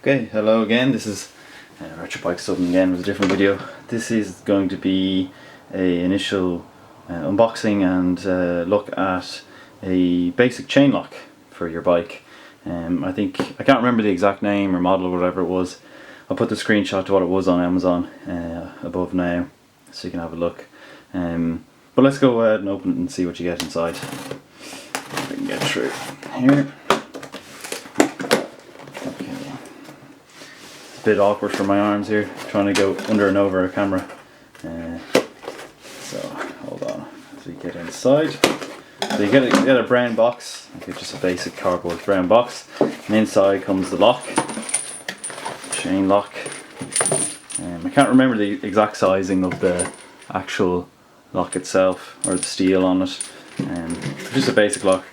Okay, hello again. This is Motorbike Dublin again with a different video. This is going to be a initial unboxing and look at a basic chain lock for your bike. I can't remember the exact name or model or whatever it was. I'll put the screenshot to what it was on Amazon above now, so you can have a look. But let's go ahead and open it and see what you get inside. If I can get through here. A bit awkward for my arms here, trying to go under and over a camera. So hold on as we get inside. So you get a brown box, like just a basic cardboard brown box, and inside comes the lock, chain lock. I can't remember the exact sizing of the actual lock itself or the steel on it. Just a basic lock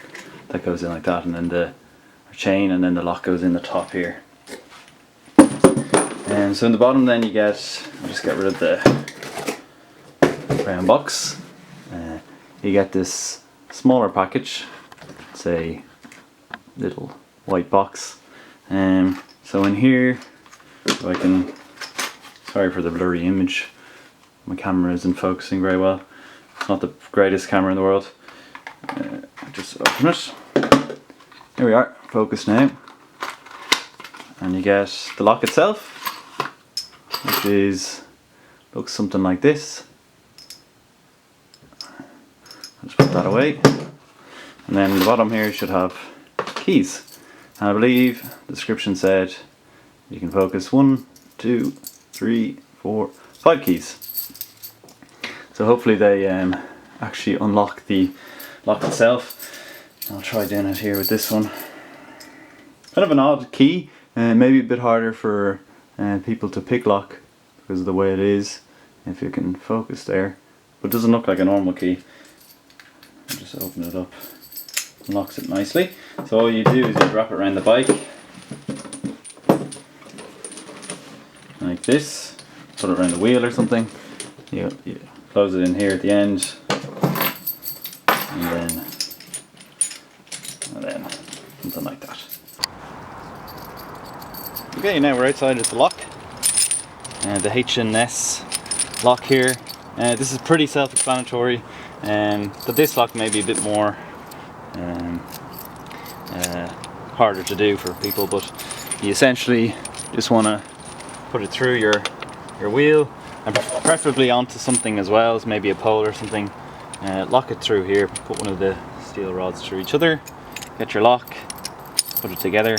that goes in like that, and then the chain, and then the lock goes in the top here. So in the bottom then you get, I'll just get rid of the brown box. You get this smaller package. It's a little white box. So in here, so I can, sorry for the blurry image, my camera isn't focusing very well. It's not the greatest camera in the world. Just open it. Here we are, focus now. And you get the lock itself, which looks something like this. I'll just put that away. And then the bottom here should have keys. And I believe the description said you can focus 1, 2, 3, 4, 5 keys. So hopefully they actually unlock the lock itself. I'll try doing it here with this one. Kind of an odd key, maybe a bit harder for people to pick lock because of the way it is, if you can focus there, but it doesn't look like a normal key. I'll just open it up, unlocks it nicely. So all you do is you wrap it around the bike like this, put it around the wheel or something, you close it in here at the end, and then something like that. Okay, now we're outside of the lock, the H&S lock here. This is pretty self-explanatory, but this lock may be a bit more harder to do for people, but you essentially just want to put it through your wheel, and preferably onto something as well, as maybe a pole or something. Lock it through here, put one of the steel rods through each other, get your lock, put it together,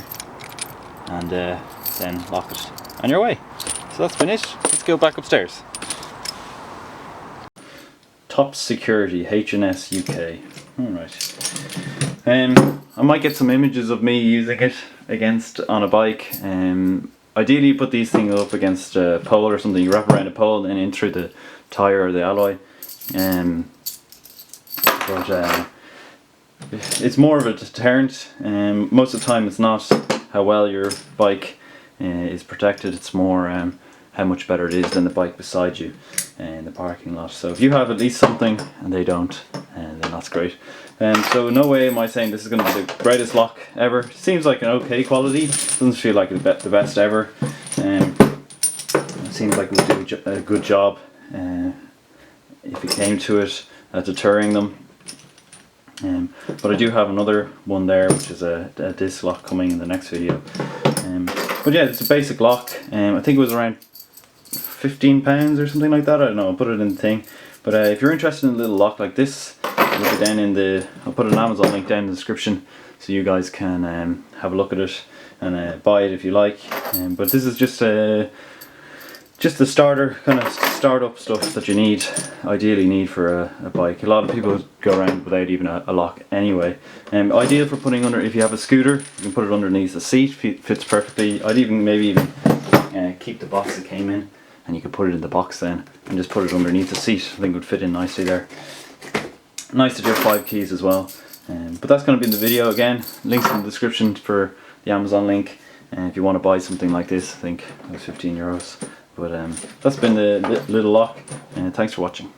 and then lock it on your way. So that's been it. Let's go back upstairs. Top security, H&S UK. Alright. I might get some images of me using it on a bike. Ideally you put these things up against a pole or something. You wrap around a pole and in through the tyre or the alloy. But it's more of a deterrent. Most of the time it's not how well your bike is protected, it's more how much better it is than the bike beside you in the parking lot. So if you have at least something and they don't, then that's great. So no way am I saying this is going to be the greatest lock ever. It seems like an okay quality, doesn't feel like the best ever. It seems like it would do a good job if it came to it at deterring them. But I do have another one there, which is a disc lock, coming in the next video. But yeah, it's a basic lock. I think it was around £15 or something like that. I don't know, I'll put it in the thing. But if you're interested in a little lock like this, look it down I'll put an Amazon link down in the description so you guys can have a look at it and buy it if you like. But this is just the starter, kind of startup stuff that you ideally need for a bike. A lot of people go around without even a lock anyway. Ideal for putting under, if you have a scooter, you can put it underneath the seat, fits perfectly. I'd maybe even keep the box it came in, and you could put it in the box then, and just put it underneath the seat. I think it would fit in nicely there. Nice to do 5 keys as well. But that's going to be in the video again. Links in the description for the Amazon link. If you want to buy something like this, I think it was €15. But that's been the little lock, and thanks for watching.